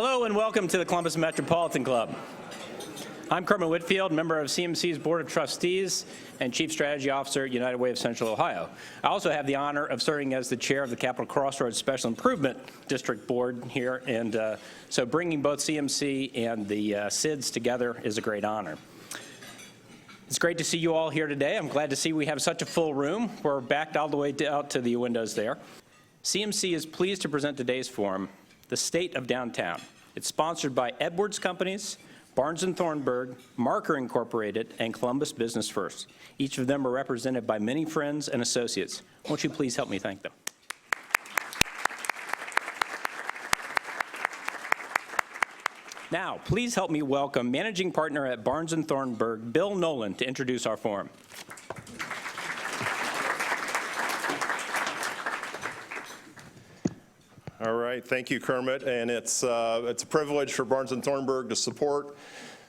Hello and welcome to the Columbus Metropolitan Club. I'm Kermit Whitfield, member of CMC's Board of Trustees and Chief Strategy Officer at United Way of Central Ohio. I also have the honor of serving as the chair of the Capital Crossroads Special Improvement District Board here, and so bringing both CMC and the SIDS together is a great honor. It's great to see you all here today. I'm glad to see we have such a full room. We're backed all the way out to the windows there. CMC is pleased to present today's forum, The State of Downtown. It's sponsored by Edwards Companies, Barnes & Thornburg, Marker Incorporated, and Columbus Business First. Each of them are represented by many friends and associates. Won't you please help me thank them? Now, please help me welcome Managing Partner at Barnes & Thornburg, Bill Nolan, to introduce our forum. All right, thank you, Kermit, and it's a privilege for Barnes & Thornburg to support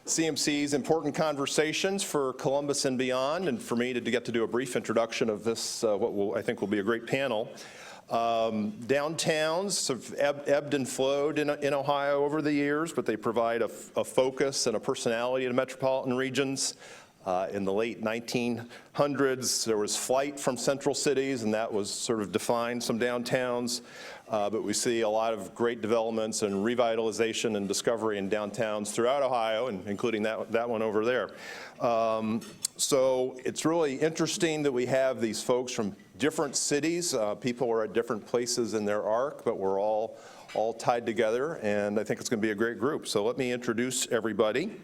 CMC's important conversations for Columbus and beyond, and for me to get to do a brief introduction of this, I think will be a great panel. Downtowns have ebbed and flowed in Ohio over the years, but they provide a focus and a personality to metropolitan regions. In the late 1900s, there was flight from central cities, and that was sort of defined some downtowns. But we see a lot of great developments and revitalization and discovery in downtowns throughout Ohio, and including that one over there. So it's really interesting that we have these folks from different cities. People are at different places in their arc, but we're all tied together, and I think it's going to be a great group. So let me introduce everybody.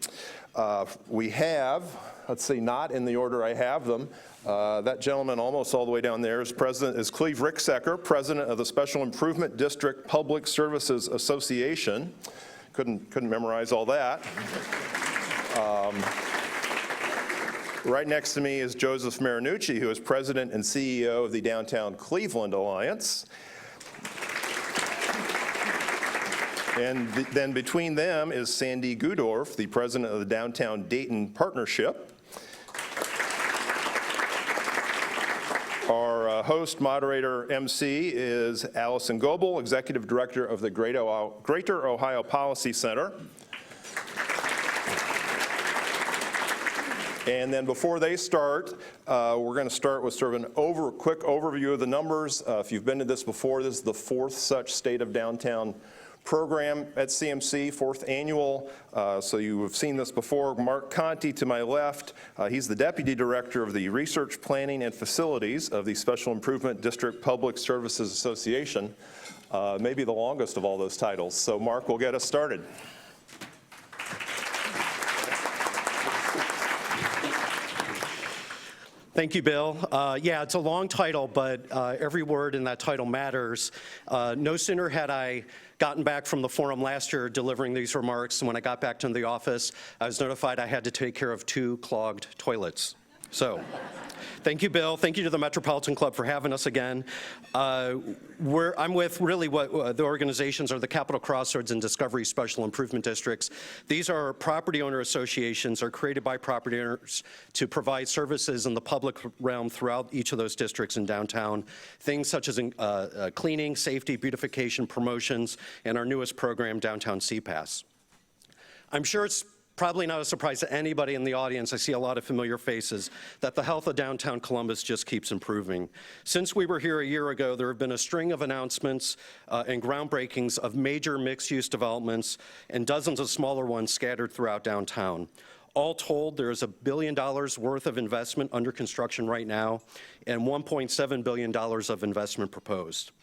We have, let's see, not in the order I have them. That gentleman almost all the way down there is Cleve Ricksecker, president of the Special Improvement District Public Services Association. Couldn't memorize all that. Right next to me is Joseph Marinucci, who is president and CEO of the Downtown Cleveland Alliance. And then between them is Sandy Gudorf, the president of the Downtown Dayton Partnership. Our host, moderator, MC is Alison Goebel, executive director of the Greater Ohio Policy Center. And then before they start, we're going to start with sort of a quick overview of the numbers. If you've been to this before, this is the fourth such State of Downtown program at CMC, fourth annual. So you have seen this before. Marc Conte to my left, he's the deputy director of the Research, Planning, and Facilities of the Special Improvement District Public Services Association. Maybe the longest of all those titles. So Marc will get us started. Thank you, Bill. Yeah, it's a long title, but every word in that title matters. No sooner had I gotten back from the forum last year delivering these remarks, and when I got back to the office, I was notified I had to take care of 2 clogged toilets. So, thank you, Bill. Thank you to the Metropolitan Club for having us again. I'm with really what the organizations are the Capital Crossroads and Discovery Special Improvement Districts. These are property owner associations, are created by property owners to provide services in the public realm throughout each of those districts in downtown. Things such as cleaning, safety, beautification, promotions, and our newest program, Downtown CPAS. I'm sure it's probably not a surprise to anybody in the audience, I see a lot of familiar faces, that the health of downtown Columbus just keeps improving. Since we were here a year ago, there have been a string of announcements and groundbreakings of major mixed-use developments and dozens of smaller ones scattered throughout downtown. All told, there is $1 billion worth of investment under construction right now and $1.7 billion of investment proposed.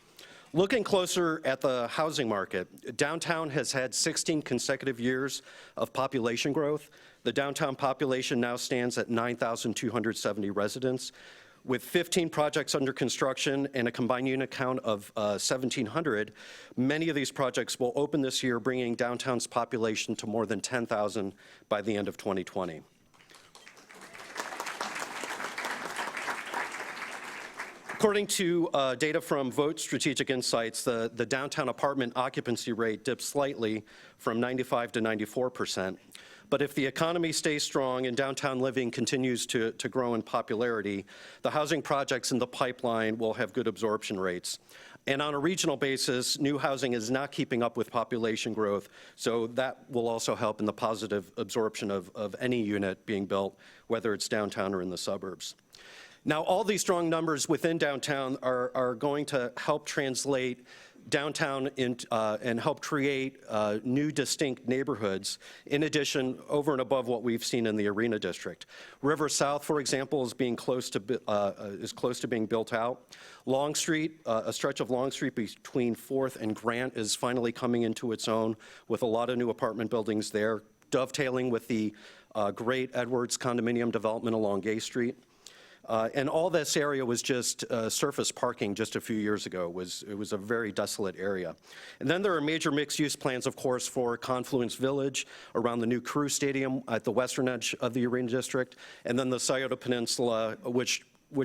Looking closer at the housing market, downtown has had 16 consecutive years of population growth. The downtown population now stands at 9,270 residents. With 15 projects under construction and a combined unit count of 1,700, many of these projects will open this year, bringing downtown's population to more than 10,000 by the end of 2020. According to data from Vote Strategic Insights, the downtown apartment occupancy rate dipped slightly from 95 to 94%. But if the economy stays strong and downtown living continues to grow in popularity, the housing projects in the pipeline will have good absorption rates. And on a regional basis, new housing is not keeping up with population growth, so that will also help in the positive absorption of any unit being built, whether it's downtown or in the suburbs. Now, all these strong numbers within downtown are going to help translate downtown and help create new distinct neighborhoods, in addition, over and above what we've seen in the Arena District. River South, for example, is close to being built out. Long Street, a stretch of Long Street between 4th and Grant is finally coming into its own with a lot of new apartment buildings there, dovetailing with the great Edwards condominium development along Gay Street. And all this area was just surface parking just a few years ago. It was a very desolate area. And then there are major mixed-use plans, of course, for Confluence Village around the new Crew Stadium at the western edge of the Arena District, and then the Scioto Peninsula, which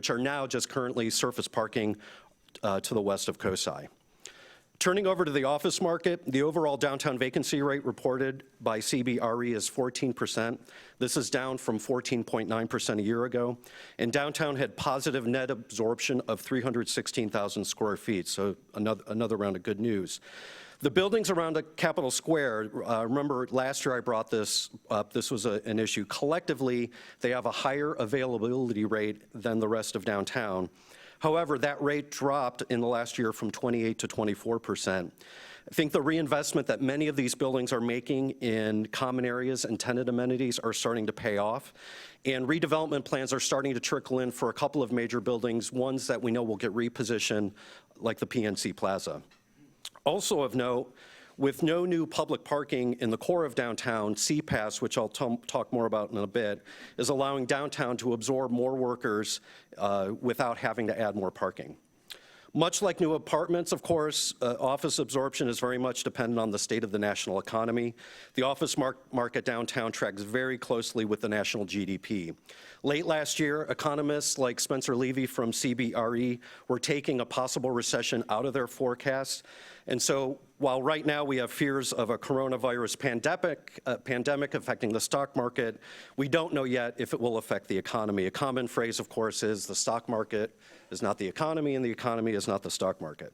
are now just currently surface parking to the west of COSI. Turning over to the office market, the overall downtown vacancy rate reported by CBRE is 14%. This is down from 14.9% a year ago. And downtown had positive net absorption of 316,000 square feet, so another round of good news. The buildings around Capitol Square, remember last year I brought this up, this was an issue. Collectively, they have a higher availability rate than the rest of downtown. However, that rate dropped in the last year from 28 to 24%. I think the reinvestment that many of these buildings are making in common areas and tenant amenities are starting to pay off. And redevelopment plans are starting to trickle in for a couple of major buildings, ones that we know will get repositioned, like the PNC Plaza. Also of note, with no new public parking in the core of downtown, CPAS, which I'll talk more about in a bit, is allowing downtown to absorb more workers without having to add more parking. Much like new apartments, of course, office absorption is very much dependent on the state of the national economy. The office market downtown tracks very closely with the national GDP. Late last year, economists like Spencer Levy from CBRE were taking a possible recession out of their forecasts. And so while right now we have fears of a coronavirus pandemic affecting the stock market, we don't know yet if it will affect the economy. A common phrase, of course, is the stock market is not the economy and the economy is not the stock market.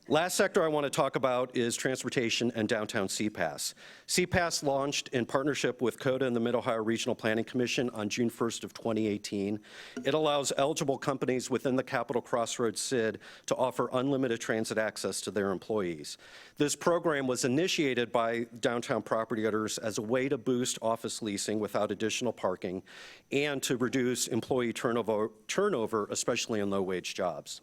Last sector I want to talk about is transportation and downtown CPAS. CPAS launched in partnership with CODA and the Mid-Ohio Regional Planning Commission on June 1st of 2018. It allows eligible companies within the Capitol Crossroads SID to offer unlimited transit access to their employees. This program was initiated by downtown property owners as a way to boost office leasing without additional parking and to reduce employee turnover, especially in low-wage jobs.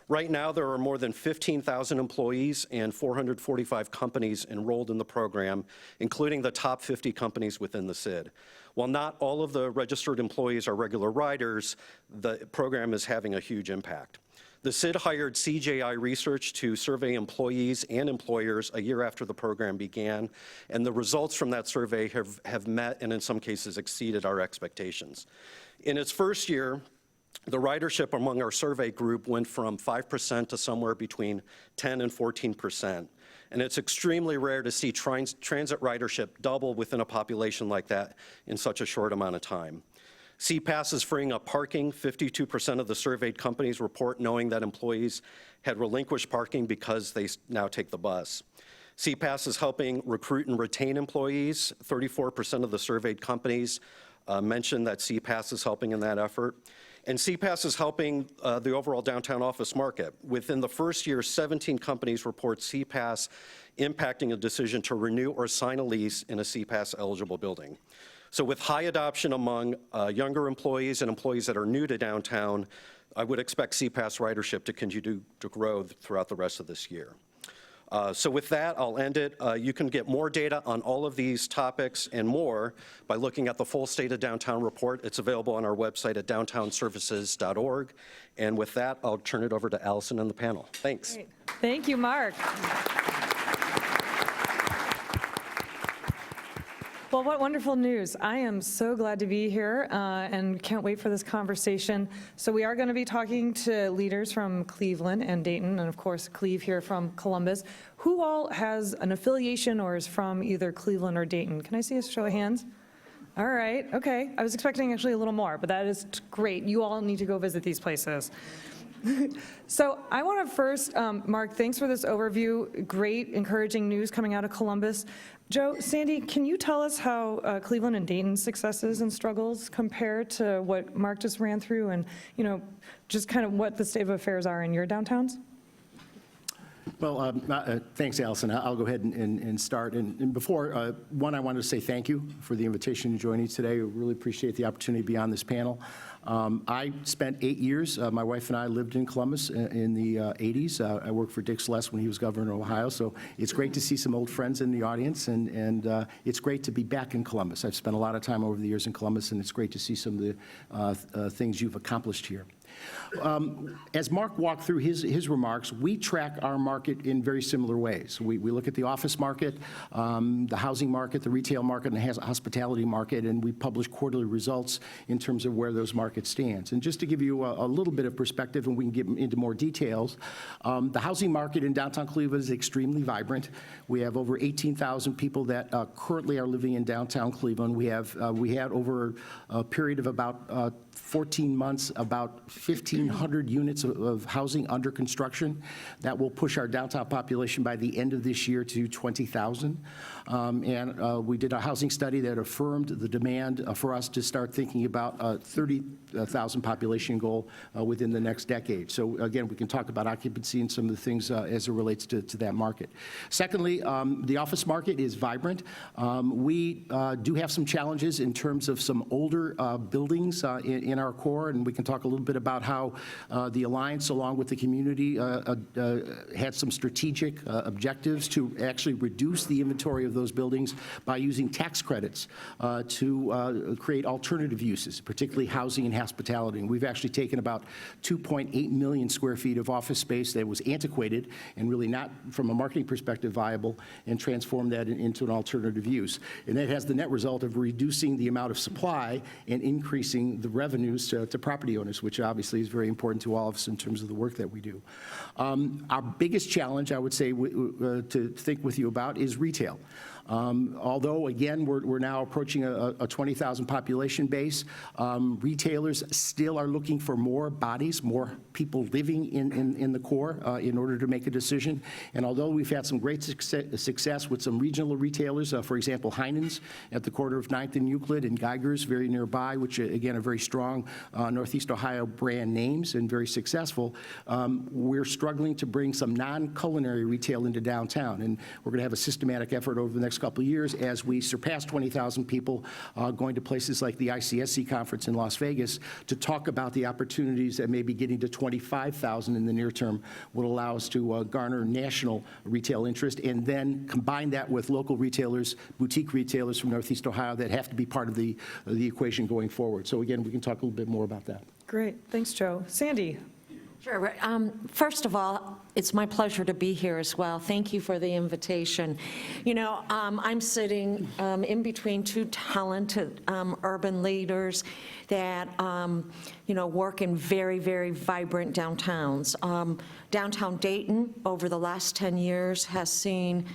Right now, there are more than 15,000 employees and 445 companies enrolled in the program, including the top 50 companies within the SID. While not all of the registered employees are regular riders, the program is having a huge impact. The SID hired CJI Research to survey employees and employers a year after the program began, and the results from that survey have met and in some cases exceeded our expectations. In its first year, the ridership among our survey group went from 5% to somewhere between 10 and 14%. And it's extremely rare to see transit ridership double within a population like that in such a short amount of time. CPAS is freeing up parking. 52% of the surveyed companies report knowing that employees had relinquished parking because they now take the bus. CPAS is helping recruit and retain employees. 34% of the surveyed companies mentioned that CPAS is helping in that effort. And CPAS is helping the overall downtown office market. Within the first year, 17 companies report CPAS impacting a decision to renew or sign a lease in a CPAS-eligible building. So with high adoption among younger employees and employees that are new to downtown, I would expect CPAS ridership to continue to grow throughout the rest of this year. So with that, I'll end it. You can get more data on all of these topics and more by looking at the full State of Downtown report. It's available on our website at downtownservices.org. And with that, I'll turn it over to Alison and the panel. Thanks. Great. Thank you, Marc. Well, what wonderful news. I am so glad to be here and can't wait for this conversation. So we are going to be talking to leaders from Cleveland and Dayton, and of course, Cleve here from Columbus. Who all has an affiliation or is from either Cleveland or Dayton? Can I see a show of hands? All right, okay. I was expecting actually a little more, but that is great. You all need to go visit these places. So I want to first, Marc, thanks for this overview. Great, encouraging news coming out of Columbus. Joe, Sandy, can you tell us how Cleveland and Dayton's successes and struggles compare to what Marc just ran through and, just kind of what the state of affairs are in your downtowns? Well, thanks, Alison. I'll go ahead and start. And before, I wanted to say thank you for the invitation to join you today. I really appreciate the opportunity to be on this panel. I spent 8 years, my wife and I lived in Columbus in the 80s. I worked for Dick Celeste when he was governor of Ohio, so it's great to see some old friends in the audience, and it's great to be back in Columbus. I've spent a lot of time over the years in Columbus, and it's great to see some of the things you've accomplished here. As Marc walked through his remarks, we track our market in very similar ways. We look at the office market, the housing market, the retail market, and the hospitality market, and we publish quarterly results in terms of where those markets stand. And just to give you a little bit of perspective, and we can get into more details, the housing market in downtown Cleveland is extremely vibrant. We have over 18,000 people that currently are living in downtown Cleveland. We had over a period of about 14 months, about 1,500 units of housing under construction. That will push our downtown population by the end of this year to 20,000. And we did a housing study that affirmed the demand for us to start thinking about a 30,000 population goal within the next decade. So again, we can talk about occupancy and some of the things as it relates to that market. Secondly, the office market is vibrant. We do have some challenges in terms of some older buildings in our core, and we can talk a little bit about how the Alliance, along with the community, had some strategic objectives to actually reduce the inventory of those buildings by using tax credits to create alternative uses, particularly housing and hospitality. And we've actually taken about 2.8 million square feet of office space that was antiquated and really not, from a marketing perspective, viable, and transformed that into an alternative use. And that has the net result of reducing the amount of supply and increasing the revenues to property owners, which obviously is very important to all of us in terms of the work that we do. Our biggest challenge, I would say, to think with you about is retail. Although, again, we're now approaching a 20,000 population base, retailers still are looking for more bodies, more people living in the core in order to make a decision. And although we've had some great success with some regional retailers, for example, Heinen's at the corner of 9th and Euclid, and Geiger's very nearby, which, again, are very strong Northeast Ohio brand names and very successful, we're struggling to bring some non-culinary retail into downtown. And we're going to have a systematic effort over the next couple of years as we surpass 20,000 people going to places like the ICSC conference in Las Vegas to talk about the opportunities that maybe getting to 25,000 in the near term would allow us to garner national retail interest, and then combine that with local retailers, boutique retailers from Northeast Ohio that have to be part of the equation going forward. So again, we can talk a little bit more about that. Great, thanks, Joe. Sandy? Sure. First of all, it's my pleasure to be here as well. Thank you for the invitation. I'm sitting in between two talented urban leaders that, work in very, very vibrant downtowns. Downtown Dayton, over the last 10 years, has seen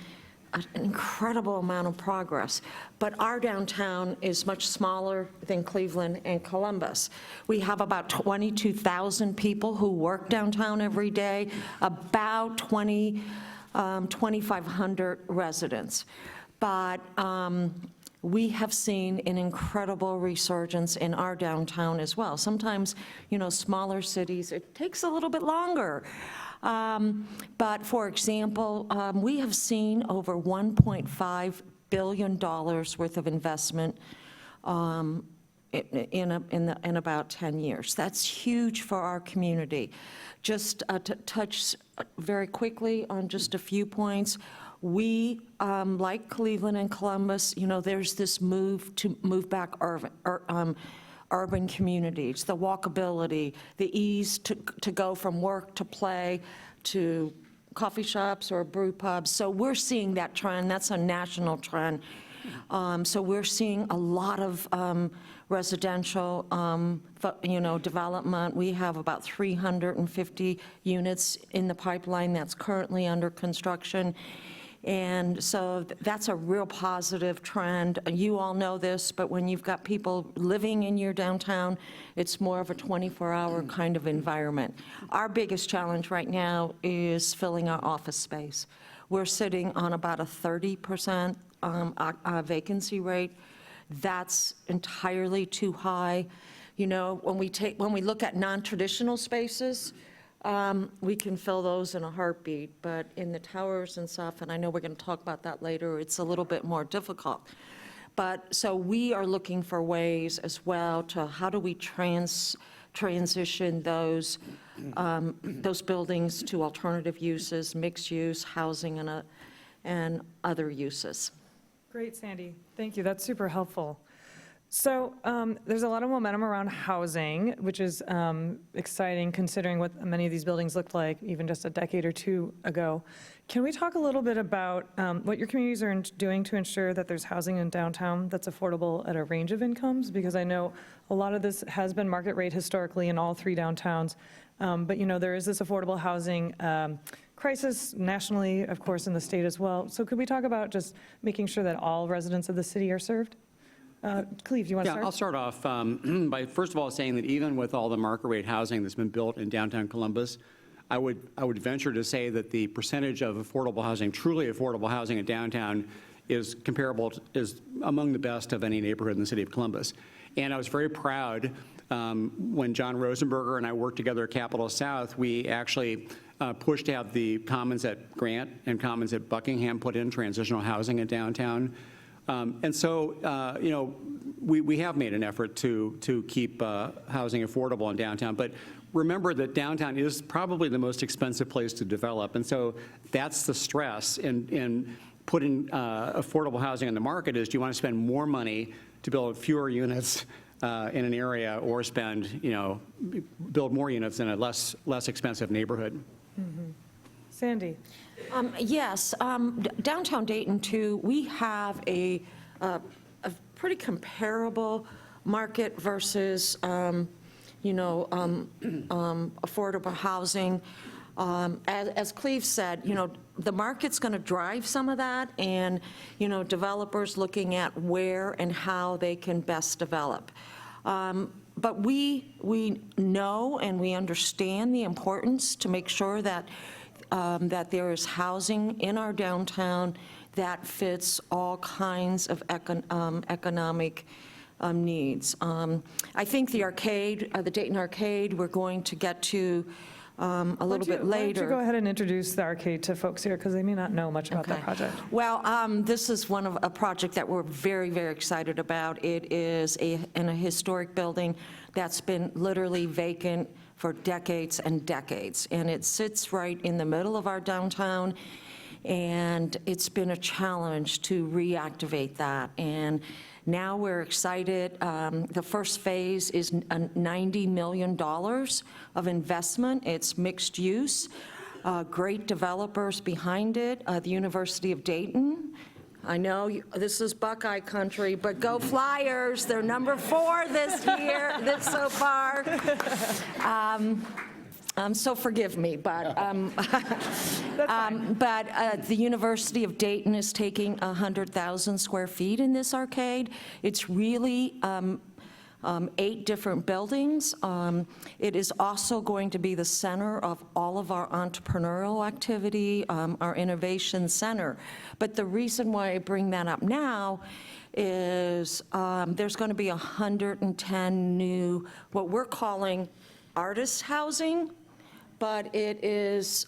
an incredible amount of progress. But our downtown is much smaller than Cleveland and Columbus. We have about 22,000 people who work downtown every day, about 2,500 residents. But we have seen an incredible resurgence in our downtown as well. Sometimes, smaller cities, it takes a little bit longer. But for example, we have seen over $1.5 billion worth of investment in about 10 years. That's huge for our community. Just to touch very quickly on just a few points, we, like Cleveland and Columbus, there's this move to move back urban communities, the walkability, the ease to go from work to play to coffee shops or brew pubs. So we're seeing that trend. That's a national trend. So we're seeing a lot of residential, development. We have about 350 units in the pipeline that's currently under construction. And so that's a real positive trend. You all know this, but when you've got people living in your downtown, it's more of a 24-hour kind of environment. Our biggest challenge right now is filling our office space. We're sitting on about a 30% vacancy rate. That's entirely too high. You know, when we look at non-traditional spaces, we can fill those in a heartbeat, but in the towers and stuff, and I know we're going to talk about that later, it's a little bit more difficult. But so we are looking for ways as well to how do we transition those buildings to alternative uses, mixed use, housing, and other uses. Great, Sandy. Thank you. That's super helpful. So there's a lot of momentum around housing, which is exciting considering what many of these buildings looked like even just a decade or two ago. Can we talk a little bit about what your communities are doing to ensure that there's housing in downtown that's affordable at a range of incomes? Because I know a lot of this has been market rate historically in all three downtowns, but you know there is this affordable housing crisis nationally, of course, in the state as well. So could we talk about just making sure that all residents of the city are served? Cleve, do you want to start? Yeah, I'll start off by first of all saying that even with all the market rate housing that's been built in downtown Columbus, I would venture to say that the percentage of affordable housing, truly affordable housing in downtown, is among the best of any neighborhood in the city of Columbus. And I was very proud when John Rosenberger and I worked together at Capitol South, we actually pushed to have the Commons at Grant and Commons at Buckingham put in transitional housing in downtown. And so, you know, we have made an effort to keep housing affordable in downtown, but remember that downtown is probably the most expensive place to develop, and so that's the stress in putting affordable housing on the market is, do you want to spend more money to build fewer units in an area or spend, you know, build more units in a less expensive neighborhood? Mm-hmm. Sandy. Yes, downtown Dayton too, we have a pretty comparable market versus, affordable housing. As Cleve said, you know, the market's going to drive some of that, and, you know, developers looking at where and how they can best develop. But we know and we understand the importance to make sure that that there is housing in our downtown that fits all kinds of economic needs. I think the arcade, the Dayton Arcade, we're going to get to a little bit later. Why don't you go ahead and introduce the arcade to folks here, because they may not know much about that project. Well, this is a project that we're very, very excited about. It is in a historic building that's been literally vacant for decades and decades, and it sits right in the middle of our downtown, and it's been a challenge to reactivate that. And now we're excited. The first phase is $90 million of investment. It's mixed use. Great developers behind it. The University of Dayton. I know this is Buckeye country, but go Flyers. They're number 4 this year, so far. So forgive me, but the University of Dayton is taking 100,000 square feet in this arcade. It's really 8 different buildings. It is also going to be the center of all of our entrepreneurial activity, our innovation center. But the reason why I bring that up now is there's going to be 110 new, what we're calling artist housing, but it is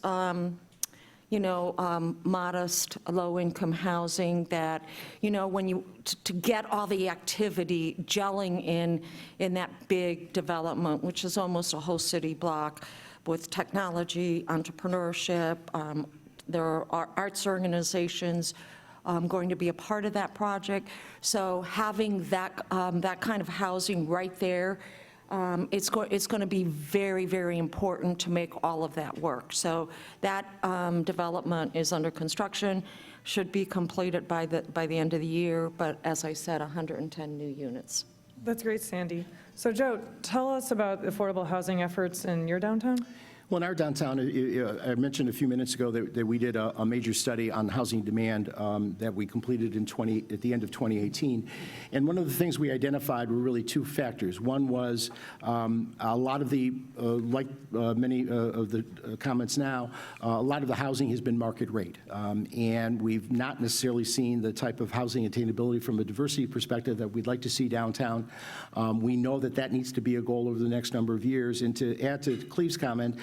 modest, low-income housing that, you know, when you, to get all the activity gelling in that big development, which is almost a whole city block with technology, entrepreneurship, there are arts organizations going to be a part of that project. So having that kind of housing right there it's going to be very, very important to make all of that work. So that development is under construction, should be completed by the end of the year, but as I said, 110 new units. That's great, Sandy. So Joe, tell us about affordable housing efforts in your downtown. Well, in our downtown, I mentioned a few minutes ago that we did a major study on housing demand that we completed at the end of 2018. And one of the things we identified were really two factors. One was a lot of the, like many of the comments now, a lot of the housing has been market rate. And we've not necessarily seen the type of housing attainability from a diversity perspective that we'd like to see downtown. We know that needs to be a goal over the next number of years. And to add to Cleve's comment,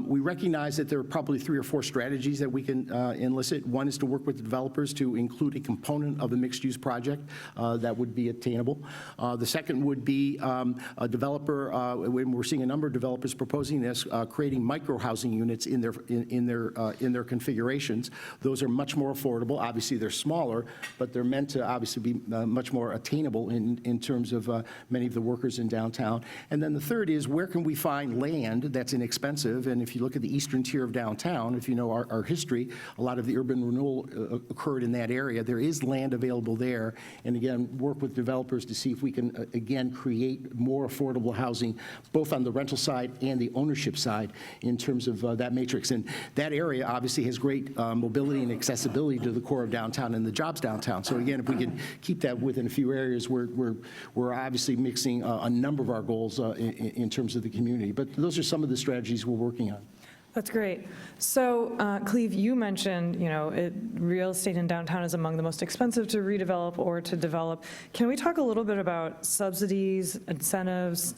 we recognize that there are probably 3 or 4 strategies that we can enlist. One is to work with the developers to include a component of a mixed-use project that would be attainable. The second would be a developer, when we're seeing a number of developers proposing this, creating micro-housing units in their configurations. Those are much more affordable. Obviously, they're smaller, but they're meant to obviously be much more attainable in terms of many of the workers in downtown. And then the third is, where can we find land that's inexpensive? And if you look at the eastern tier of downtown, if you know our history, a lot of the urban renewal occurred in that area. There is land available there. And again, work with developers to see if we can, again, create more affordable housing, both on the rental side and the ownership side in terms of that matrix. And that area obviously has great mobility and accessibility to the core of downtown and the jobs downtown. So again, if we can keep that within a few areas, we're obviously mixing a number of our goals in terms of the community. But those are some of the strategies we're working on. That's great. So, Cleve, you mentioned, real estate in downtown is among the most expensive to redevelop or to develop. Can we talk a little bit about subsidies, incentives?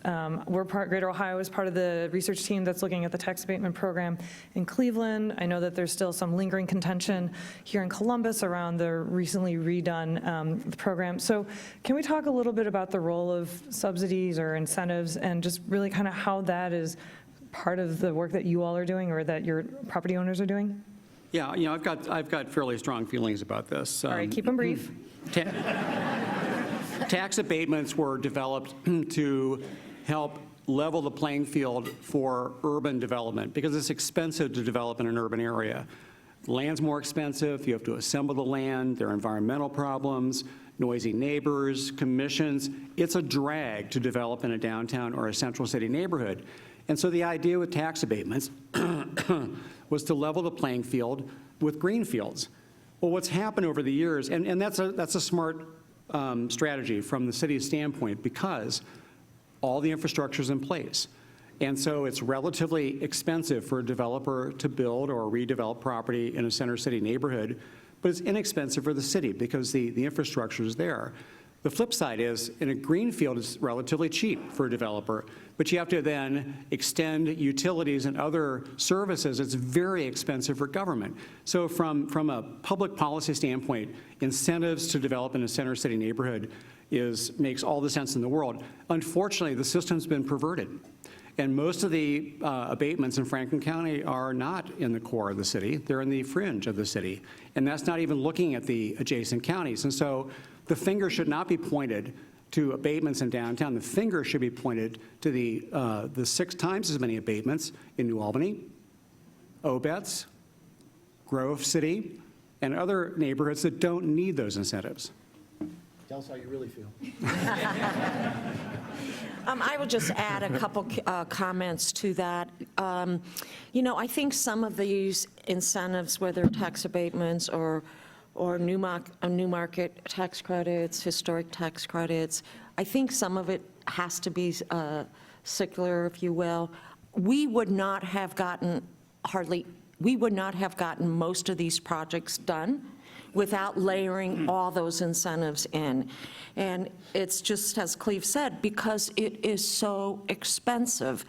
Greater Ohio is part of the research team that's looking at the tax abatement program in Cleveland. I know that there's still some lingering contention here in Columbus around the recently redone program. So can we talk a little bit about the role of subsidies or incentives and just really kind of how that is part of the work that you all are doing or that your property owners are doing? Yeah, I've got fairly strong feelings about this. All right, keep them brief. Tax abatements were developed to help level the playing field for urban development because it's expensive to develop in an urban area. Land's more expensive, you have to assemble the land, there are environmental problems, noisy neighbors, commissions. It's a drag to develop in a downtown or a central city neighborhood. And so the idea with tax abatements was to level the playing field with green fields. Well, what's happened over the years, and that's a smart strategy from the city's standpoint because all the infrastructure is in place. And so it's relatively expensive for a developer to build or redevelop property in a center city neighborhood, but it's inexpensive for the city because the infrastructure is there. The flip side is, in a green field, it's relatively cheap for a developer, but you have to then extend utilities and other services. It's very expensive for government. So from a public policy standpoint, incentives to develop in a center city neighborhood makes all the sense in the world. Unfortunately, the system's been perverted. And most of the abatements in Franklin County are not in the core of the city. They're in the fringe of the city. And that's not even looking at the adjacent counties. And so the finger should not be pointed to abatements in downtown. The finger should be pointed to the 6 times as many abatements in New Albany, Obetz, Grove City, and other neighborhoods that don't need those incentives. Tell us how you really feel. I would just add a couple comments to that. I think some of these incentives, whether tax abatements or new market tax credits, historic tax credits, I think some of it has to be secular, if you will. We would not have gotten most of these projects done without layering all those incentives in. And it's just, as Cleve said, because it is so expensive,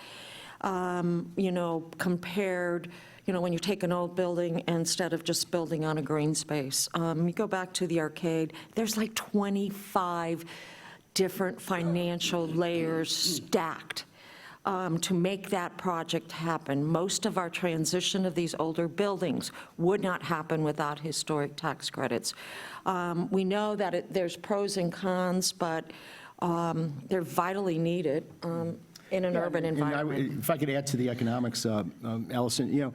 compared, when you take an old building instead of just building on a green space. You go back to the arcade, there's like 25 different financial layers stacked to make that project happen. Most of our transition of these older buildings would not happen without historic tax credits. We know that there's pros and cons, but they're vitally needed. in an urban And environment. if I could add to the economics, Alison,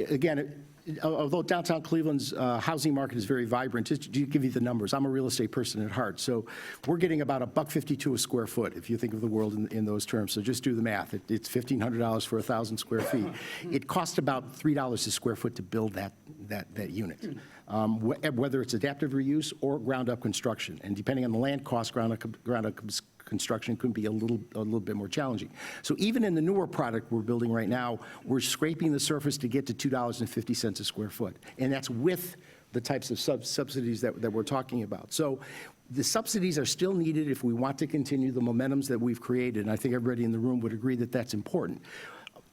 again, although downtown Cleveland's housing market is very vibrant, just to give you the numbers, I'm a real estate person at heart, so we're getting about $1.52 a square foot, if you think of the world in those terms. So just do the math. It's $1,500 for 1,000 square feet. It costs about $3 a square foot to build that unit, whether it's adaptive reuse or ground-up construction. And depending on the land cost, ground-up construction could be a little bit more challenging. So even in the newer product we're building right now, we're scraping the surface to get to $2.50 a square foot. And that's with the types of subsidies that we're talking about. So the subsidies are still needed if we want to continue the momentums that we've created. And I think everybody in the room would agree that that's important.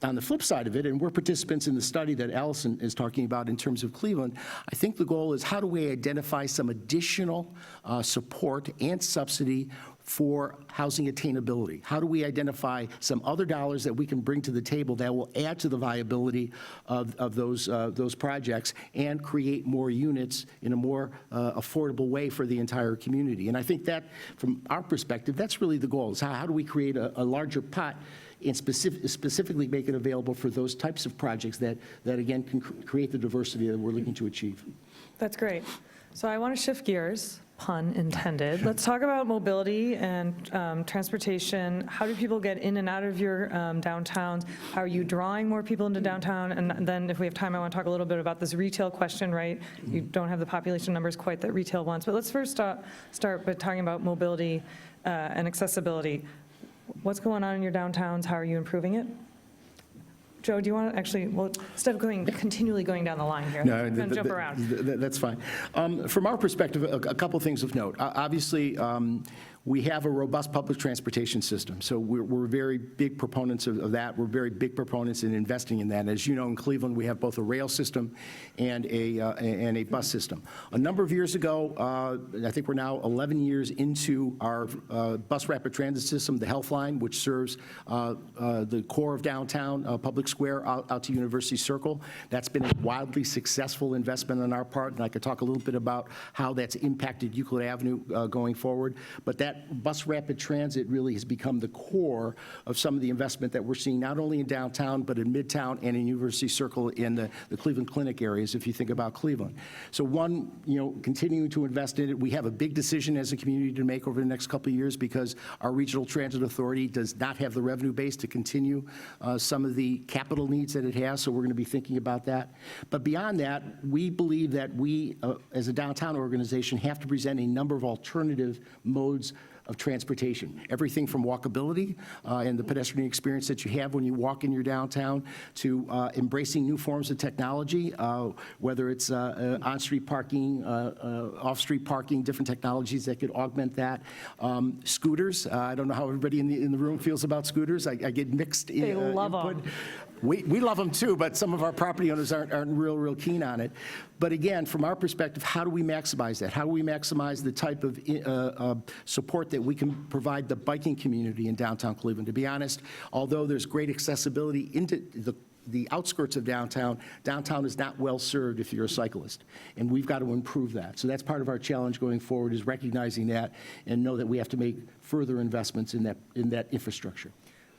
On the flip side of it, and we're participants in the study that Alison is talking about in terms of Cleveland, I think the goal is how do we identify some additional support and subsidy for housing attainability? How do we identify some other dollars that we can bring to the table that will add to the viability of those projects and create more units in a more affordable way for the entire community? And I think that, from our perspective, that's really the goal, is how do we create a larger pot and specifically make it available for those types of projects that again, can create the diversity that we're looking to achieve. That's great. So I want to shift gears, pun intended. Let's talk about mobility and transportation. How do people get in and out of your downtowns? How are you drawing more people into downtown? And then if we have time, I want to talk a little bit about this retail question, right? You don't have the population numbers quite that retail wants. But let's first start by talking about mobility and accessibility. What's going on in your downtowns? How are you improving it? Joe, do you want to actually, well, instead of continually going down the line here, No, I'm going to jump around. That's fine. From our perspective, a couple things of note. Obviously, we have a robust public transportation system, so we're very big proponents of that. We're very big proponents in investing in that. As you know, in Cleveland, we have both a rail system and a bus system. A number of years ago, I think we're now 11 years into our bus rapid transit system, the Health Line, which serves the core of downtown public square out to University Circle. That's been a wildly successful investment on our part, and I could talk a little bit about how that's impacted Euclid Avenue going forward. But that bus rapid transit really has become the core of some of the investment that we're seeing, not only in downtown, but in Midtown and in University Circle in the Cleveland Clinic areas, if you think about Cleveland. So one, continuing to invest in it. We have a big decision as a community to make over the next couple of years because our regional transit authority does not have the revenue base to continue some of the capital needs that it has, so we're going to be thinking about that. But beyond that, we believe that we, as a downtown organization, have to present a number of alternative modes of transportation. Everything from walkability and the pedestrian experience that you have when you walk in your downtown to embracing new forms of technology, whether it's on-street parking, off-street parking, different technologies that could augment that. Scooters, I don't know how everybody in the room feels about scooters. I get mixed They love input. them. We love them too, but some of our property owners aren't real keen on it. But again, from our perspective, how do we maximize that? How do we maximize the type of support that we can provide the biking community in downtown Cleveland? To be honest, although there's great accessibility into the outskirts of downtown, downtown is not well served if you're a cyclist, and we've got to improve that. So that's part of our challenge going forward, is recognizing that and know that we have to make further investments in that infrastructure.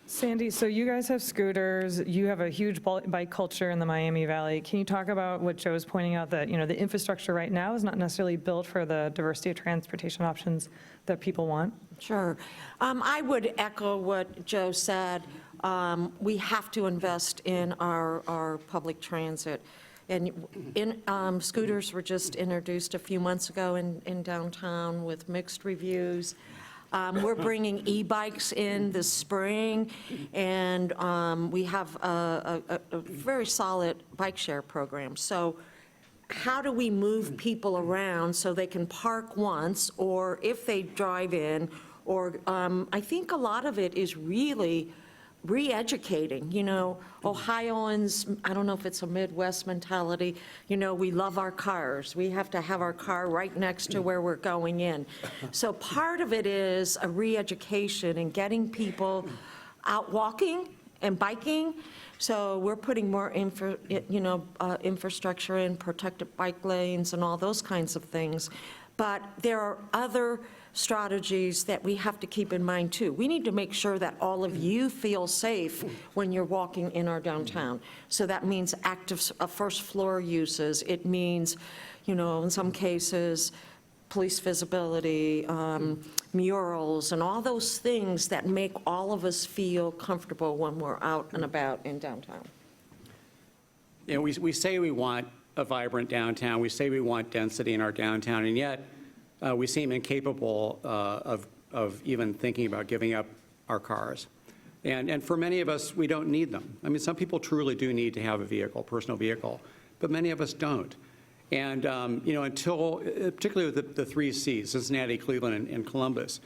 Sandy, so you guys have scooters, you have a huge bike culture in the Miami Valley. Can you talk about what Joe's pointing out, that the infrastructure right now is not necessarily built for the diversity of transportation options that people want? Sure. I would echo what Joe said. We have to invest in our public transit. And scooters were just introduced a few months ago in downtown with mixed reviews. We're bringing e-bikes in this spring, and we have a very solid bike share program. So how do we move people around so they can park once, or if they drive in, or I think a lot of it is really re-educating. Ohioans, I don't know if it's a Midwest mentality, we love our cars. We have to have our car right next to where we're going in. So part of it is a re-education and getting people out walking and biking. So we're putting more infrastructure in, protected bike lanes and all those kinds of things. But there are other strategies that we have to keep in mind, too. We need to make sure that all of you feel safe when you're walking in our downtown. So that means active first floor uses. It means, in some cases, police visibility, murals, and all those things that make all of us feel comfortable when we're out and about in downtown. We say we want a vibrant downtown, we say we want density in our downtown, and yet we seem incapable of even thinking about giving up our cars. And for many of us, we don't need them. I mean, some people truly do need to have a vehicle, personal vehicle, but many of us don't. And, until, particularly with the three Cs, Cincinnati, Cleveland, and Columbus,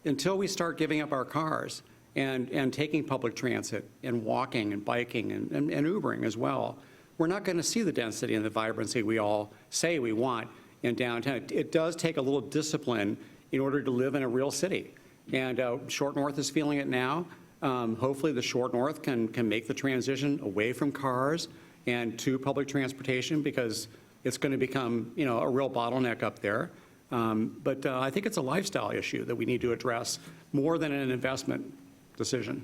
until we start giving up our cars and taking public transit and walking and biking and Ubering as well, we're not going to see the density and the vibrancy we all say we want in downtown. It does take a little discipline in order to live in a real city. And Short North is feeling it now. Hopefully the Short North can make the transition away from cars and to public transportation, because it's going to become, a real bottleneck up there. But I think it's a lifestyle issue that we need to address more than an investment decision.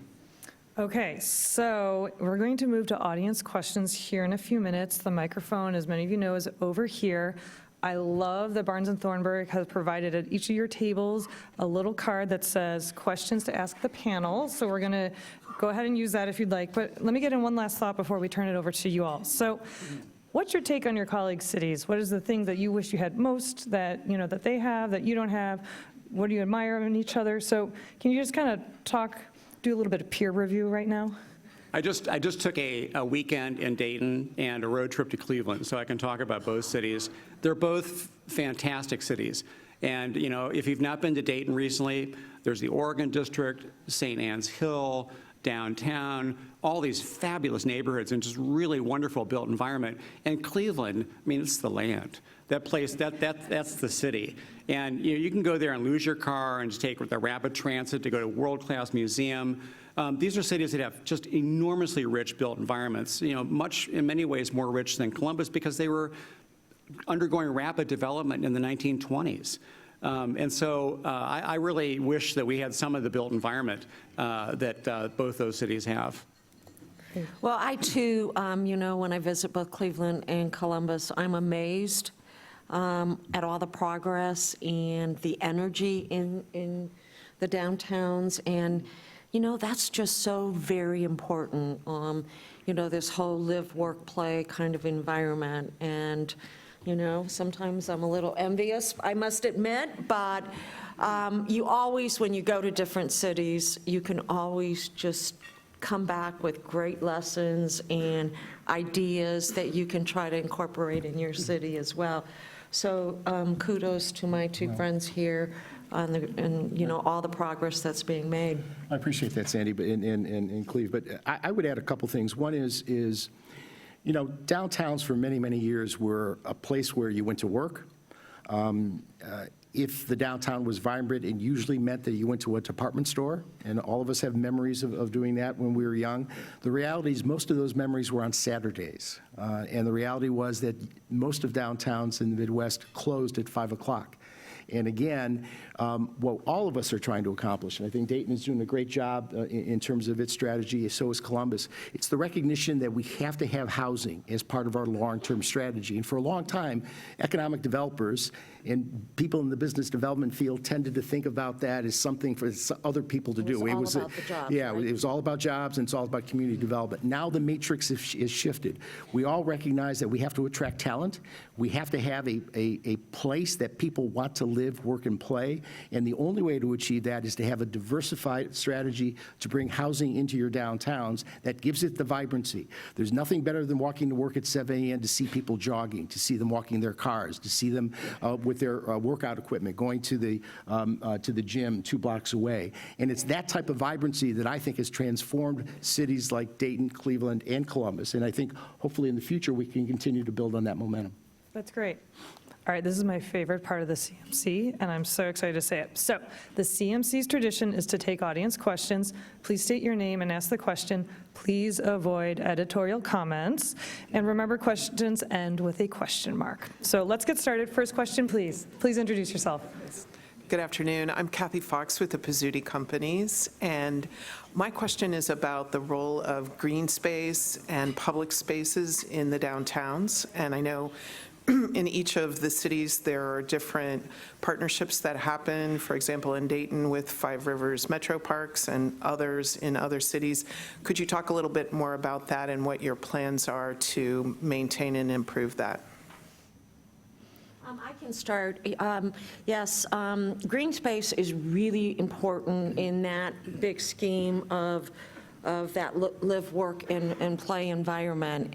Okay, so we're going to move to audience questions here in a few minutes. The microphone, as many of you know, is over here. I love that Barnes & Thornburg has provided at each of your tables a little card that says questions to ask the panel. So we're going to go ahead and use that if you'd like. But let me get in one last thought before we turn it over to you all. So what's your take on your colleagues' cities? What is the thing that you wish you had most that, that they have, that you don't have? What do you admire in each other? So can you just kind of do a little bit of peer review right now? I just took a weekend in Dayton and a road trip to Cleveland, so I can talk about both cities. They're both fantastic cities. And, if you've not been to Dayton recently, there's the Oregon District, St. Anne's Hill, downtown, all these fabulous neighborhoods and just really wonderful built environment. And Cleveland, it's the land. That place, that's the city. And you can go there and lose your car and just take the rapid transit to go to a world-class museum. These are cities that have just enormously rich built environments, in many ways more rich than Columbus, because they were undergoing rapid development in the 1920s. And so I really wish that we had some of the built environment that both those cities have. Well, I too, when I visit both Cleveland and Columbus, I'm amazed at all the progress and the energy in the downtowns. And, that's just so very important. This whole live, work, play kind of environment. And, sometimes I'm a little envious, I must admit, but you always, when you go to different cities, you can always just come back with great lessons and ideas that you can try to incorporate in your city as well. So kudos to my two friends here and all the progress that's being made. I appreciate that, Sandy, but in Cleve. But I would add a couple things. One is downtowns for many, many years were a place where you went to work. If the downtown was vibrant, it usually meant that you went to a department store, and all of us have memories of doing that when we were young. The reality is most of those memories were on Saturdays, and the reality was that most of downtowns in the Midwest closed at 5 o'clock. And again, what all of us are trying to accomplish, and I think Dayton is doing a great job in terms of its strategy, so is Columbus, it's the recognition that we have to have housing as part of our long-term strategy. And for a long time, economic developers and people in the business development field tended to think about that as something for other people to do. It was all about the jobs, yeah, right? It was all about jobs, and it's all about community development. Now the matrix is shifted. We all recognize that we have to attract talent. We have to have a place that people want to live, work, and play. And the only way to achieve that is to have a diversified strategy to bring housing into your downtowns that gives it the vibrancy. There's nothing better than walking to work at 7 a.m. to see people jogging, to see them walking their cars, to see them with their workout equipment, going to the gym 2 blocks away. And it's that type of vibrancy that I think has transformed cities like Dayton, Cleveland, and Columbus. And I think hopefully in the future we can continue to build on that momentum. That's great. All right, this is my favorite part of the CMC, and I'm so excited to say it. So the CMC's tradition is to take audience questions. Please state your name and ask the question. Please avoid editorial comments. And remember, questions end with a question mark. So let's get started. First question, please. Please introduce yourself. Good afternoon. I'm Kathy Fox with the Pizzuti Companies, and my question is about the role of green space and public spaces in the downtowns. And I know in each of the cities there are different partnerships that happen, for example, in Dayton with Five Rivers Metro Parks and others in other cities. Could you talk a little bit more about that and what your plans are to maintain and improve that? I can start. Yes, green space is really important in that big scheme of that live, work, and play environment.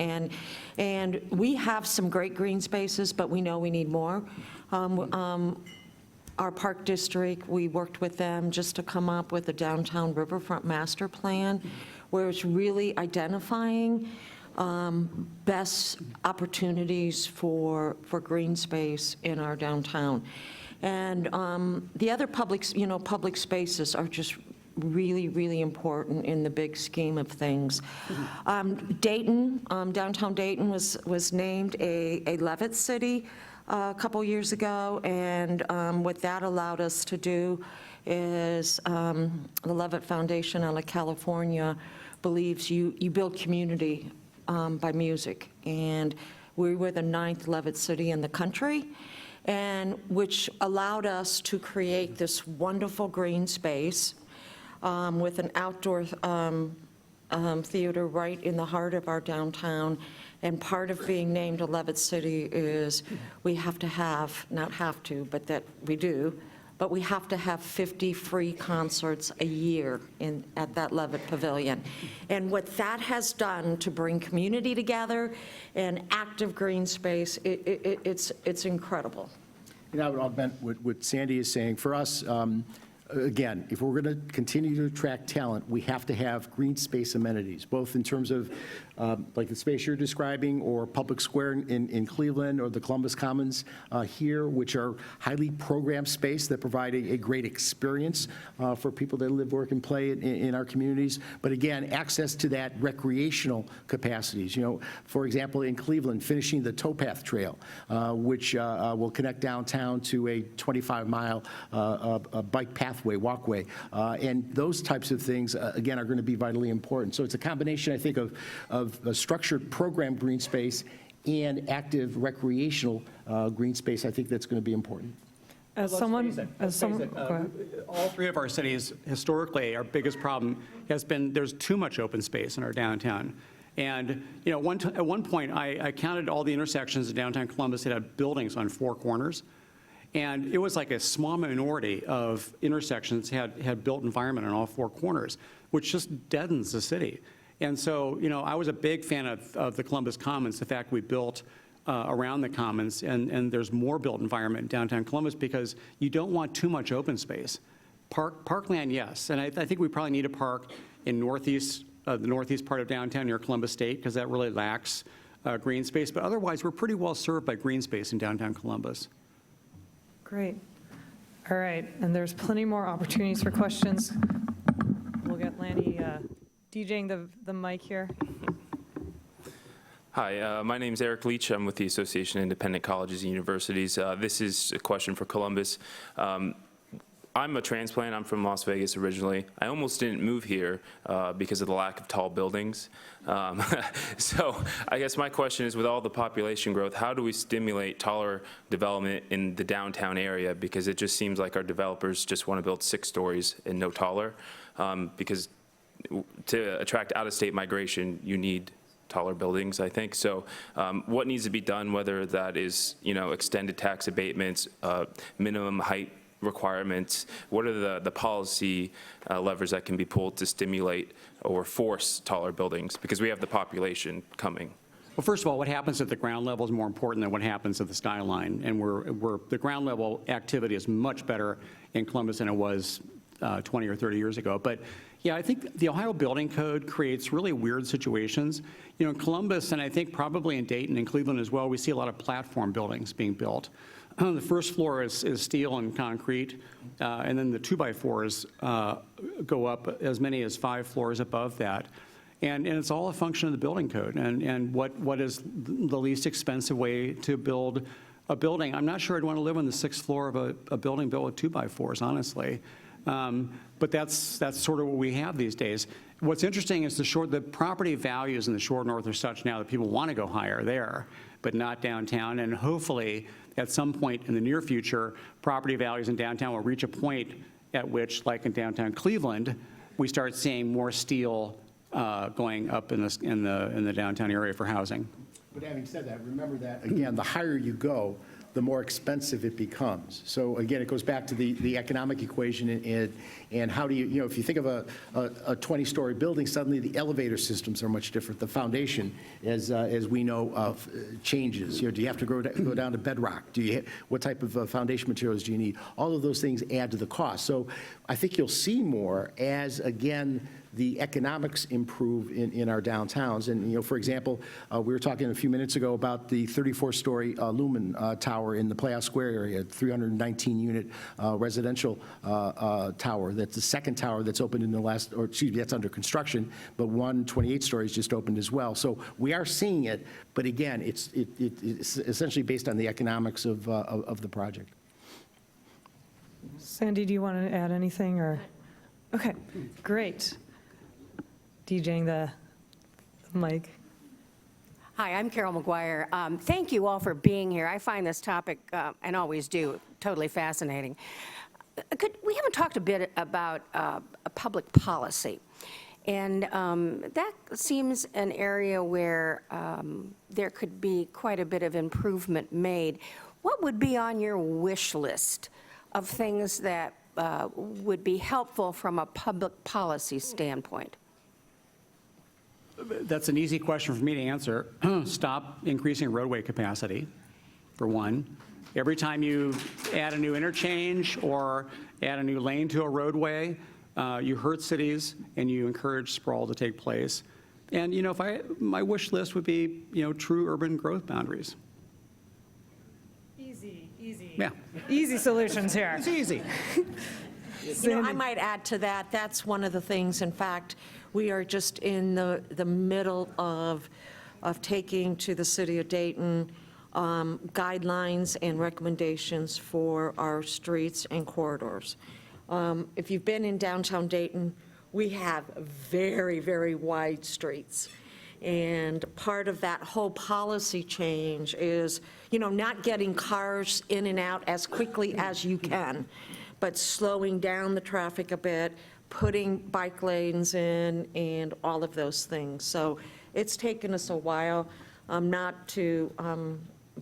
And we have some great green spaces, but we know we need more. Our park district, we worked with them just to come up with a downtown riverfront master plan, where it's really identifying best opportunities for green space in our downtown. And the other public spaces are just really, really important in the big scheme of things. Dayton, downtown Dayton was named a Levitt city a couple years ago, and what that allowed us to do is the Levitt Foundation out of California believes you build community by music, and we were the 9th Levitt city in the country, and which allowed us to create this wonderful green space with an outdoor theater right in the heart of our downtown. And part of being named a Levitt city is we have to have, not have to, but that we do, but we have to have 50 free concerts a year at that Levitt Pavilion. And what that has done to bring community together and active green space, it's incredible. And I would augment what Sandy is saying. For us, again, if we're going to continue to attract talent, we have to have green space amenities, both in terms of like the space you're describing, or Public Square in Cleveland, or the Columbus Commons here, which are highly programmed space that provide a great experience for people that live, work, and play in our communities. But again, access to that recreational capacities. You know, for example, in Cleveland, finishing the Towpath Trail, which will connect downtown to a 25-mile bike pathway, walkway, and those types of things, again, are going to be vitally important. So it's a combination, I think, of a structured program green space and active recreational green space. I think that's going to be important. All three of our cities, historically, our biggest problem has been there's too much open space in our downtown. And you know, at one point, I counted all the intersections in downtown Columbus that had buildings on 4 corners. And it was like a small minority of intersections had built environment on all 4 corners, which just deadens the city. And so, you know, I was a big fan of the Columbus Commons, the fact we built around the Commons, and there's more built environment in downtown Columbus because you don't want too much open space. Parkland, yes, and I think we probably need a park in the northeast part of downtown near Columbus State, because that really lacks green space. But otherwise, we're pretty well served by green space in downtown Columbus. Great. All right, and there's plenty more opportunities for questions. We'll get Lanny DJing the mic here. Hi, my name is Eric Leach. I'm with the Association of Independent Colleges and Universities. This is a question for Columbus. I'm a transplant. I'm from Las Vegas originally. I almost didn't move here because of the lack of tall buildings. So I guess my question is, with all the population growth, how do we stimulate taller development in the downtown area? Because it just seems like our developers just want to build 6 stories and no taller. Because to attract out-of-state migration, you need taller buildings, I think. So what needs to be done, whether that is, you know, extended tax abatements, minimum height requirements, what are the policy levers that can be pulled to stimulate or force taller buildings? Because we have the population coming. Well, first of all, what happens at the ground level is more important than what happens at the skyline. And the ground level activity is much better in Columbus than it was 20 or 30 years ago. But yeah, I think the Ohio Building Code creates really weird situations. You know, in Columbus, and I think probably in Dayton and Cleveland as well, we see a lot of platform buildings being built. The first floor is steel and concrete, and then the 2x4s go up as many as 5 floors above that. And it's all a function of the building code and what is the least expensive way to build a building, I'm not sure I'd want to live on the 6th floor of a building built with 2x4s, honestly. But that's sort of what we have these days. What's interesting is the property values in the short north are such now that people want to go higher there, but not downtown. And hopefully, at some point in the near future, property values in downtown will reach a point at which, like in downtown Cleveland, we start seeing more steel going up in the downtown area for housing. But having said that, remember that, again, the higher you go, the more expensive it becomes. So again, it goes back to the economic equation and how do you if you think of a 20-story building, suddenly the elevator systems are much different. The foundation, as we know, changes. Do you have to go down to bedrock? What type of foundation materials do you need? All of those things add to the cost. So I think you'll see more as, again, the economics improve in our downtowns. And, for example, we were talking a few minutes ago about the 34-story Lumen Tower in the Playhouse Square area, 319-unit residential tower. That's the second tower that's opened in the last, or excuse me, that's under construction, but one 28 stories just opened as well. So we are seeing it, but again, it's essentially based on the economics of the project. Sandy, do you want to add anything, or? Okay, great. DJing the mic. Hi, I'm Carol McGuire. Thank you all for being here. I find this topic, and always do, totally fascinating. We haven't talked a bit about public policy, and that seems an area where there could be quite a bit of improvement made. What would be on your wish list of things that would be helpful from a public policy standpoint? That's an easy question for me to answer. Stop increasing roadway capacity, for one. Every time you add a new interchange or add a new lane to a roadway, you hurt cities and you encourage sprawl to take place. And, my wish list would be, true urban growth boundaries. Easy. Yeah. Easy solutions here. It's easy. I might add to that, that's one of the things, in fact, we are just in the middle of taking to the city of Dayton guidelines and recommendations for our streets and corridors. If you've been in downtown Dayton, we have very, very wide streets. And part of that whole policy change is, not getting cars in and out as quickly as you can, but slowing down the traffic a bit, putting bike lanes in, and all of those things. So it's taken us a while not to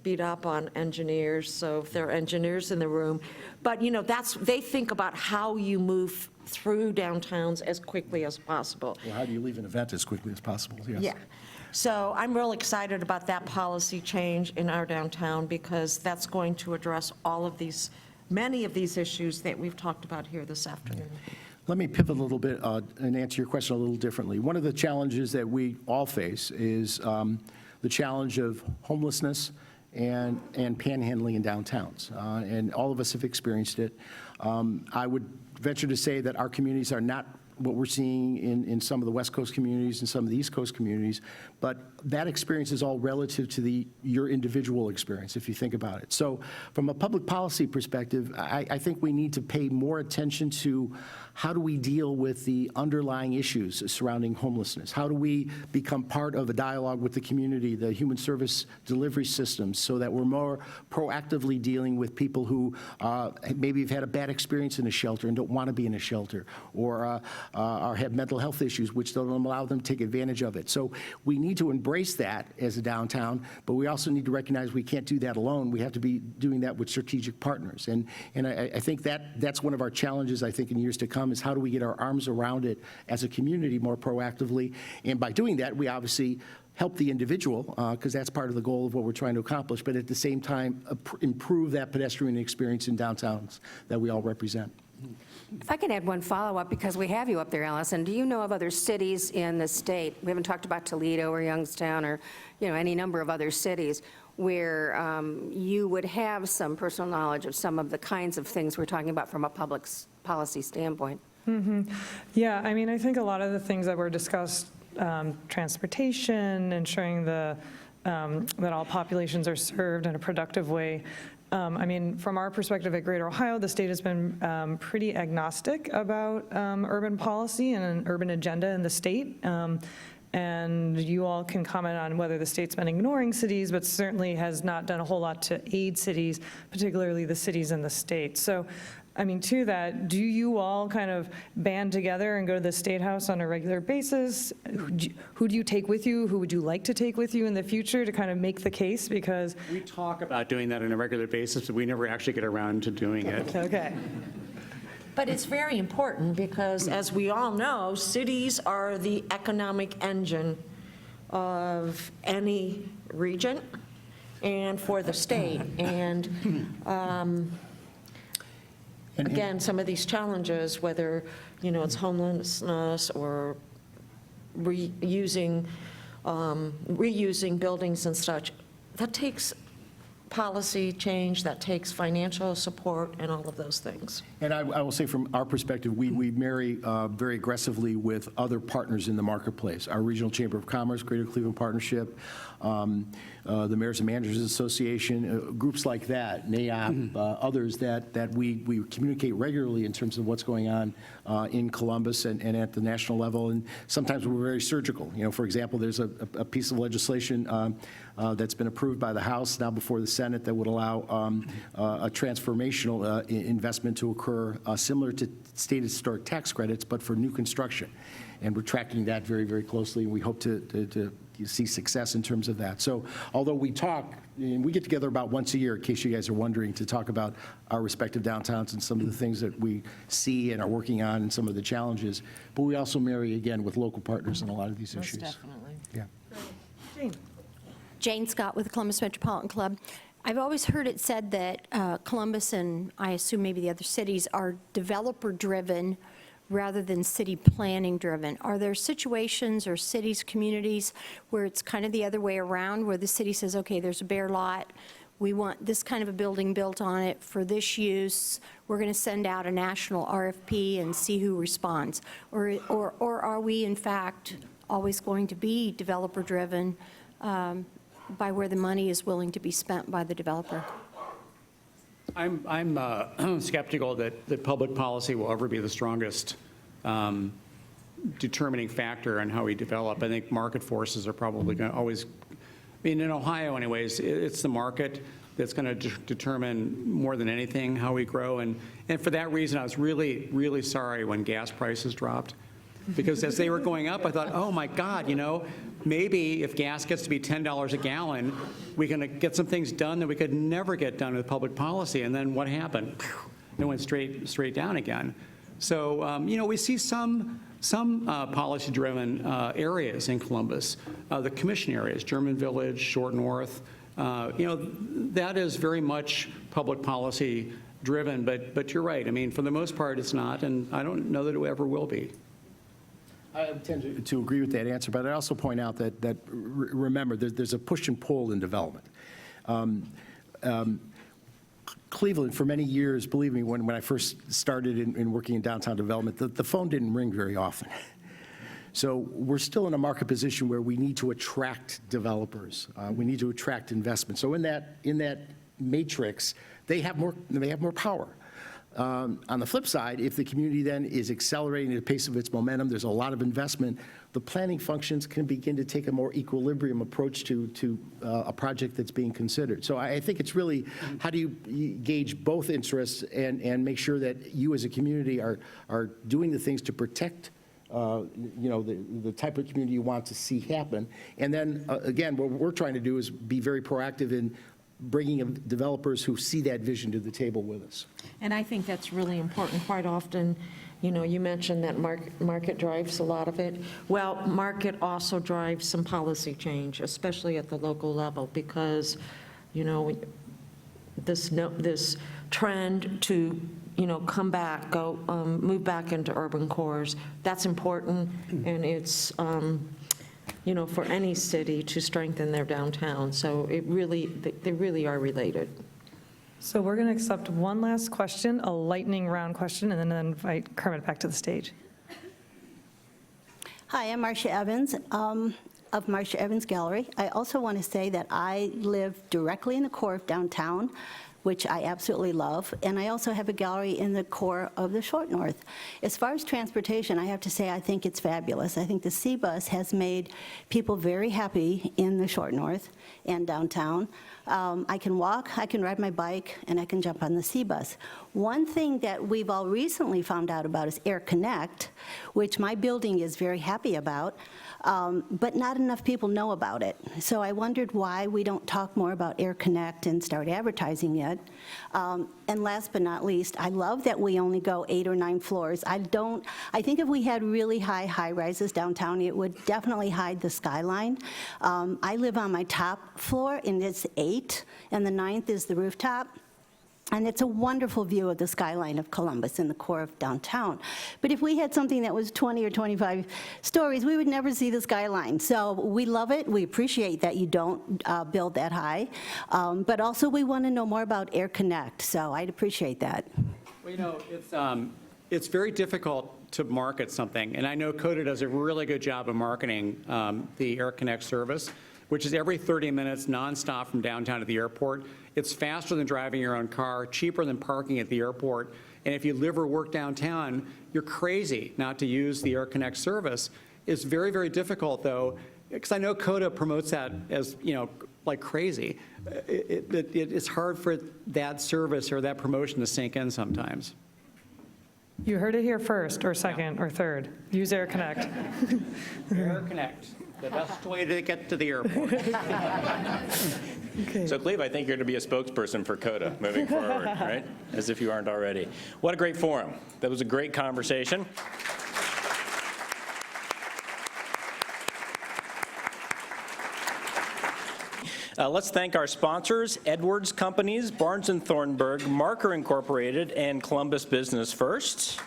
beat up on engineers, so if there are engineers in the room. But, they think about how you move through downtowns as quickly as possible. Well, how do you leave an event as quickly as possible? Yes. Yeah. So I'm real excited about that policy change in our downtown, because that's going to address many of these issues that we've talked about here this afternoon. Let me pivot a little bit and answer your question a little differently. One of the challenges that we all face is the challenge of homelessness and panhandling in downtowns. And all of us have experienced it. I would venture to say that our communities are not what we're seeing in some of the West Coast communities and some of the East Coast communities, but that experience is all relative to your individual experience, if you think about it. So from a public policy perspective, I think we need to pay more attention to how do we deal with the underlying issues surrounding homelessness? How do we become part of a dialogue with the community, the human service delivery systems, so that we're more proactively dealing with people who maybe have had a bad experience in a shelter and don't want to be in a shelter, or have mental health issues which don't allow them to take advantage of it. So we need to embrace that as a downtown, but we also need to recognize we can't do that alone. We have to be doing that with strategic partners. And I think that's one of our challenges, I think, in years to come, is how do we get our arms around it as a community more proactively. And by doing that, we obviously help the individual, because that's part of the goal of what we're trying to accomplish, but at the same time, improve that pedestrian experience in downtowns that we all represent. If I can add one follow-up, because we have you up there, Alison, do you know of other cities in the state, we haven't talked about Toledo or Youngstown or, any number of other cities, where you would have some personal knowledge of some of the kinds of things we're talking about from a public policy standpoint? Mm-hmm. Yeah, I think a lot of the things that were discussed, transportation, ensuring the that all populations are served in a productive way. I mean, from our perspective at Greater Ohio, the state has been pretty agnostic about urban policy and an urban agenda in the state. And you all can comment on whether the state's been ignoring cities, but certainly has not done a whole lot to aid cities, particularly the cities in the state. So, I mean, to that, do you all kind of band together and go to the State House on a regular basis? Who do you take with you? Who would you like to take with you in the future to kind of make the case? Because We talk about doing that on a regular basis, but we never actually get around to doing it. okay. But it's very important because, as we all know, cities are the economic engine of any region and for the state. And again, some of these challenges, whether, it's homelessness or reusing buildings and such, that takes policy change, that takes financial support and all of those things. And I will say from our perspective, we marry very aggressively with other partners in the marketplace. Our Regional Chamber of Commerce, Greater Cleveland Partnership, the Mayors and Managers Association, groups like that, NAIOP, others that we communicate regularly in terms of what's going on in Columbus and at the national level. And sometimes we're very surgical. For example, there's a piece of legislation that's been approved by the House, now before the Senate, that would allow a transformational investment to occur similar to state historic tax credits, but for new construction. And we're tracking that very, very closely, and we hope to see success in terms of that. So although we talk, and we get together about once a year, in case you guys are wondering, to talk about our respective downtowns and some of the things that we see and are working on and some of the challenges, but we also marry, again, with local partners in a lot of these issues. Most definitely. Yeah. Jane. Jane Scott with the Columbus Metropolitan Club. I've always heard it said that Columbus, and I assume maybe the other cities, are developer-driven rather than city planning-driven. Are there situations or cities, communities, where it's kind of the other way around, where the city says, okay, there's a bare lot, we want this kind of a building built on it for this use, we're going to send out a national RFP and see who responds? Or are we, in fact, always going to be developer-driven by where the money is willing to be spent by the developer? I'm skeptical that public policy will ever be the strongest determining factor on how we develop. I think market forces are probably going to always, in Ohio anyways, it's the market that's going to determine more than anything how we grow. And for that reason, I was really, really sorry when gas prices dropped. Because as they were going up, I thought, oh my God, maybe if gas gets to be $10 a gallon, we're going to get some things done that we could never get done with public policy. And then what happened? It went straight down again. So, we see some policy-driven areas in Columbus. The commission areas, German Village, Short North, that is very much public policy driven. But you're right. I mean, for the most part, it's not, and I don't know that it ever will be. I tend to agree with that answer, but I also point out that remember, there's a push and pull in development. Cleveland, for many years, believe me, when I first started in working in downtown development, the phone didn't ring very often. So we're still in a market position where we need to attract developers. We need to attract investment. So in that matrix, they have more power. On the flip side, if the community then is accelerating at the pace of its momentum, there's a lot of investment, the planning functions can begin to take a more equilibrium approach to a project that's being considered. So I think it's really, how do you gauge both interests and make sure that you as a community are doing the things to protect the type of community you want to see happen. And then, again, what we're trying to do is be very proactive in bringing developers who see that vision to the table with us. And I think that's really important. Quite often, you mentioned that market drives a lot of it. Well, market also drives some policy change, especially at the local level, because, this trend to, come back, move back into urban cores, that's important, and it's, for any city to strengthen their downtown. So they really are related. So we're going to accept one last question, a lightning round question, and then invite Kermit back to the stage. Hi, I'm Marcia Evans. of Marcia Evans Gallery. I also want to say that I live directly in the core of downtown, which I absolutely love, and I also have a gallery in the core of the Short North. As far as transportation, I have to say I think it's fabulous. I think the C-Bus has made people very happy in the Short North and downtown. I can walk, I can ride my bike, and I can jump on the C-Bus. One thing that we've all recently found out about is Air Connect, which my building is very happy about, but not enough people know about it. So I wondered why we don't talk more about Air Connect and start advertising it. And last but not least, I love that we only go 8 or 9 floors. I think if we had really high rises downtown, it would definitely hide the skyline. I live on my top floor, and it's 8, and the 9th is the rooftop. And it's a wonderful view of the skyline of Columbus in the core of downtown. But if we had something that was 20 or 25 stories, we would never see the skyline. So we love it. We appreciate that you don't build that high. But also we want to know more about Air Connect. So I'd appreciate that. Well, you know, it's very difficult to market something. And I know CODA does a really good job of marketing the Air Connect service, which is every 30 minutes nonstop from downtown to the airport. It's faster than driving your own car, cheaper than parking at the airport. And if you live or work downtown, you're crazy not to use the Air Connect service. It's very, very difficult, though, because I know CODA promotes that as, you know, like crazy. It's hard for that service or that promotion to sink in sometimes. You heard it here first, or second, or third. Use Air Connect. Air Connect, the best way to get to the airport. Okay. So Cleve, I think you're to be a spokesperson for CODA moving forward, right? As if you aren't already. What a great forum. That was a great conversation. Let's thank our sponsors, Edwards Companies, Barnes & Thornburg, Marker Incorporated, and Columbus Business First.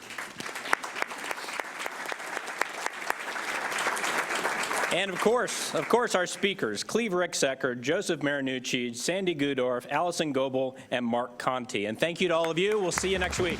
And of course, our speakers, Cleve Ricksecker, Joseph Marinucci, Sandy Gudorf, Alison Goebel, and Marc Conte. And thank you to all of you. We'll see you next week.